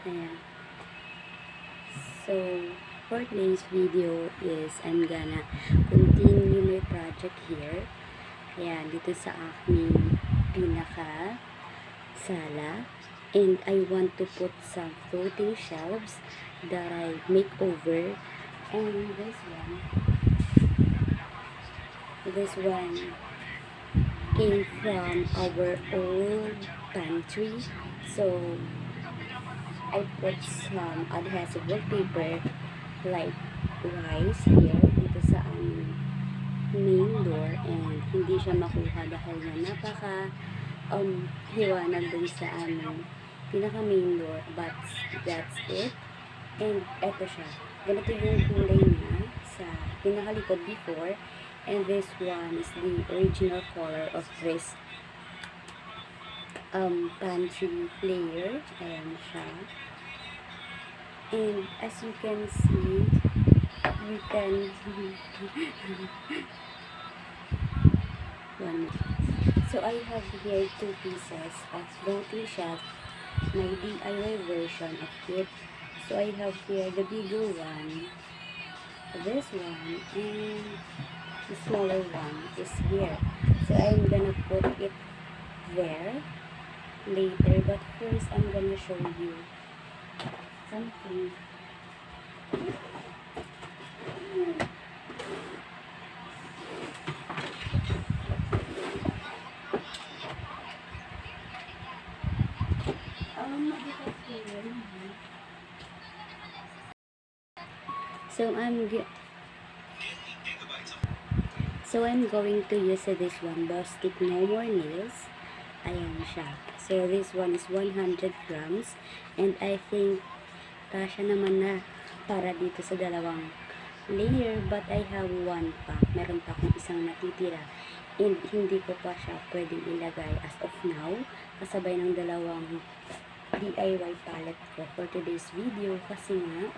Ayan. So, for today's video is I'm gonna continue my project here. Ayan, dito sa aking pinaka sala. And I want to put some floating shelves that I make over. And this one came from our old pantry. So, I put some adhesive wallpaper like rice here dito sa aming main door, and hindi siya makuha dahil na napaka hiwanag dun sa aming pinaka main door, but that's it. And eto siya, ganito yung kulay niya sa pinakalikod before, and this one is the original color of this pantry layer. Ayan siya. And as you can see, we can so I have here 2 pieces of floating shelf, my DIY version of it. So I have here the bigger one, this one, and the smaller one is here. So I'm gonna put it there later, but first I'm gonna show you something. So I'm going to use this one, Bostik No More Nails. Ayan siya. So this one is 100 grams, and I think kasya naman na para dito sa dalawang layer, but I have 1 pack. Meron pa akong isang natitira, and hindi ko pa siya pwedeng ilagay as of now kasabay ng dalawang DIY palette ko for today's video, kasi nga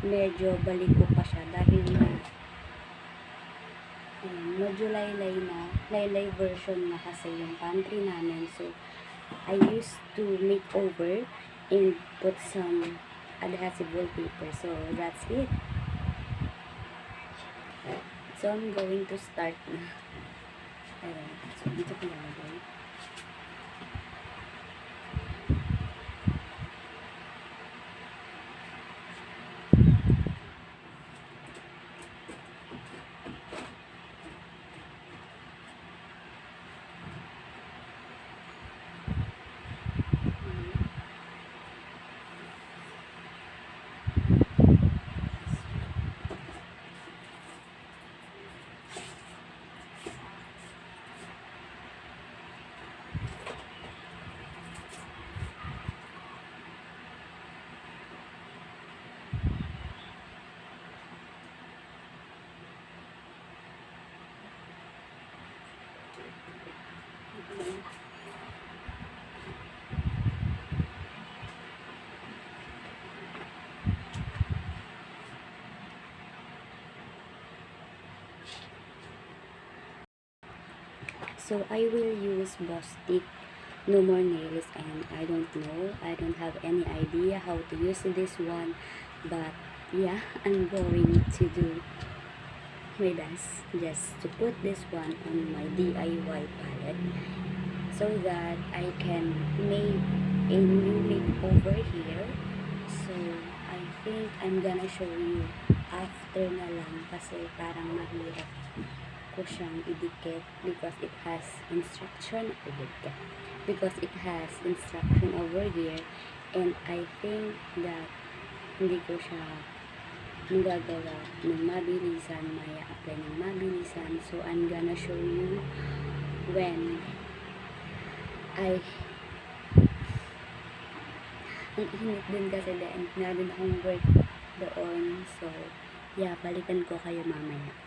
medyo balik ko pa siya dahil na medyo laylay version na kasi yung pantry namin. So I used to make over and put some adhesive wallpaper. So that's it. So I'm going to start na. Ayan. So dito ko lalagay. So I will use Bostik No More Nails, and I don't have any idea how to use this one, but yeah, I'm going to do my best just to put this one on my DIY palette so that I can make a new makeover here. So I think I'm gonna show you after na lang kasi parang mahirap ko siyang idikit because it has instruction over here, and I think that hindi ko siya magagawa ng mabilisan, maya-apply ng mabilisan. So I'm gonna show you when ang init din kasi na din akong work doon. So yeah, balikan ko kayo mamaya.